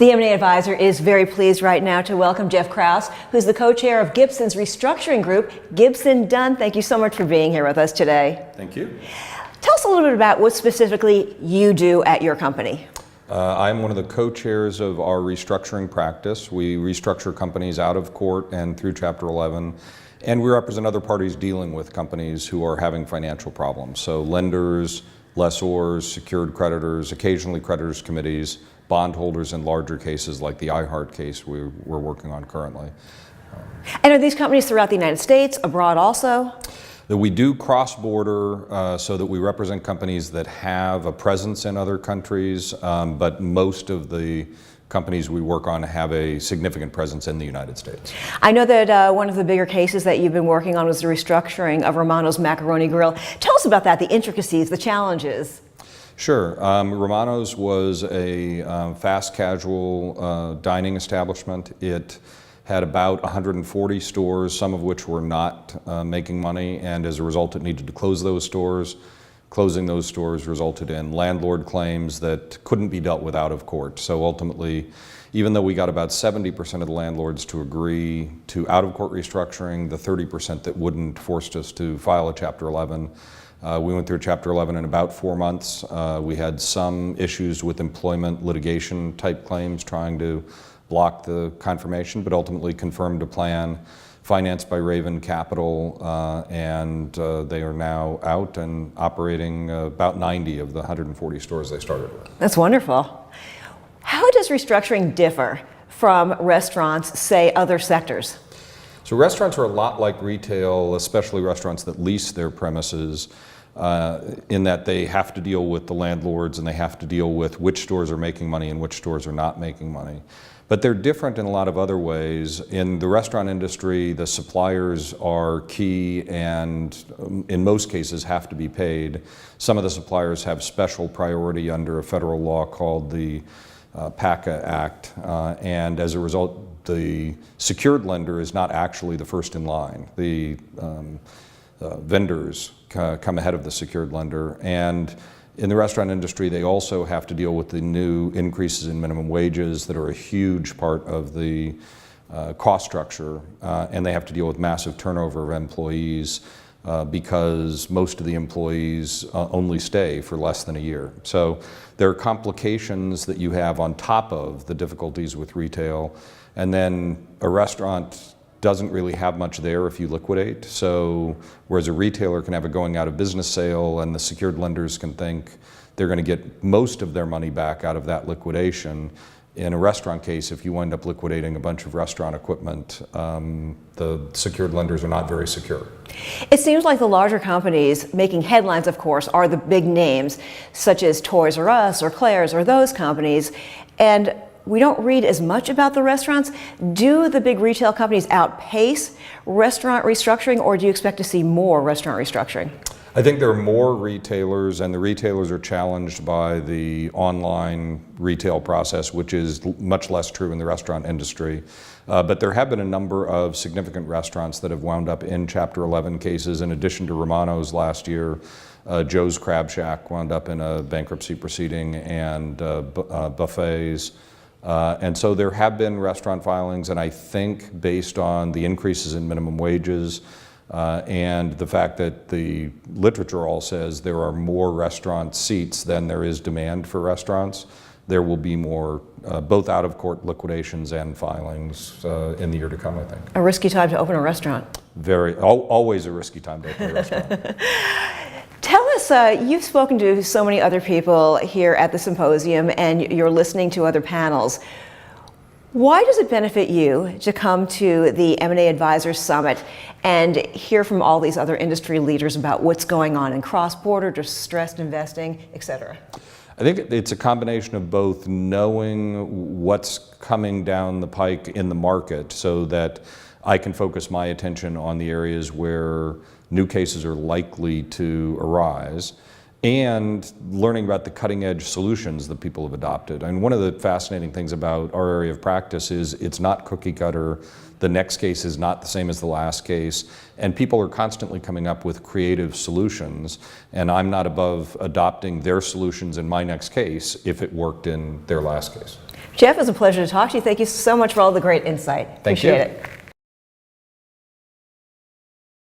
The M&A Advisor is very pleased right now to welcome Jeff Krause, who's the co-chair of Gibson's restructuring group. Gibson Dunn, thank you so much for being here with us today. Thank you. Tell us a little bit about what specifically you do at your company. I'm one of the co-chairs of our restructuring practice. We restructure companies out of court and through Chapter 11, and we represent other parties dealing with companies who are having financial problems. So lenders, lessors, secured creditors, occasionally creditors committees, bondholders in larger cases like the iHeart case we're working on currently. And are these companies throughout the United States, abroad also? That we do cross-border so that we represent companies that have a presence in other countries, but most of the companies we work on have a significant presence in the United States. I know that one of the bigger cases that you've been working on was the restructuring of Romano's Macaroni Grill. Tell us about that, the intricacies, the challenges. Sure. Romano's was a fast casual dining establishment. It had about 140 stores, some of which were not making money, and as a result it needed to close those stores. Closing those stores resulted in landlord claims that couldn't be dealt with out of court. So ultimately, even though we got about 70% of the landlords to agree to out-of-court restructuring, the 30% that wouldn't forced us to file a Chapter 11. We went through Chapter 11 in about 4 months. We had some issues with employment litigation type claims trying to block the confirmation, but ultimately confirmed a plan financed by Raven Capital, and they are now out and operating about 90 of the 140 stores they started with. That's wonderful. How does restructuring differ from restaurants, say other sectors? So restaurants are a lot like retail, especially restaurants that lease their premises, in that they have to deal with the landlords and they have to deal with which stores are making money and which stores are not making money. But they're different in a lot of other ways. In the restaurant industry, the suppliers are key and in most cases have to be paid. Some of the suppliers have special priority under a federal law called the PACA Act, and as a result, the secured lender is not actually the first in line. The vendors come ahead of the secured lender, and in the restaurant industry, they also have to deal with the new increases in minimum wages that are a huge part of the cost structure, and they have to deal with massive turnover of employees because most of the employees only stay for less than a year. So there are complications that you have on top of the difficulties with retail, and then a restaurant doesn't really have much there if you liquidate. So whereas a retailer can have a going out of business sale and the secured lenders can think they're going to get most of their money back out of that liquidation, in a restaurant case, if you wind up liquidating a bunch of restaurant equipment, the secured lenders are not very secure. It seems like the larger companies making headlines, of course, are the big names, such as Toys R Us or Claire's or those companies. And we don't read as much about the restaurants. Do the big retail companies outpace restaurant restructuring, or do you expect to see more restaurant restructuring? I think there are more retailers, and the retailers are challenged by the online retail process, which is much less true in the restaurant industry. But there have been a number of significant restaurants that have wound up in Chapter 11 cases. In addition to Romano's last year, Joe's Crab Shack wound up in a bankruptcy proceeding, and Buffets. And so there have been restaurant filings, and I think based on the increases in minimum wages and the fact that the literature all says there are more restaurant seats than there is demand for restaurants, there will be more both out-of-court liquidations and filings in the year to come, I think. A risky time to open a restaurant. Always a risky time to open a restaurant. Tell us, you've spoken to so many other people here at the symposium and you're listening to other panels. Why does it benefit you to come to the M&A Advisors Summit and hear from all these other industry leaders about what's going on in cross-border, distressed investing, et cetera? I think it's a combination of both knowing what's coming down the pike in the market so that I can focus my attention on the areas where new cases are likely to arise, and learning about the cutting edge solutions that people have adopted. And one of the fascinating things about our area of practice is it's not cookie cutter. The next case is not the same as the last case, and people are constantly coming up with creative solutions, and I'm not above adopting their solutions in my next case if it worked in their last case. Jeff, it was a pleasure to talk to you. Thank you so much for all the great insight. Thank you. Appreciate it.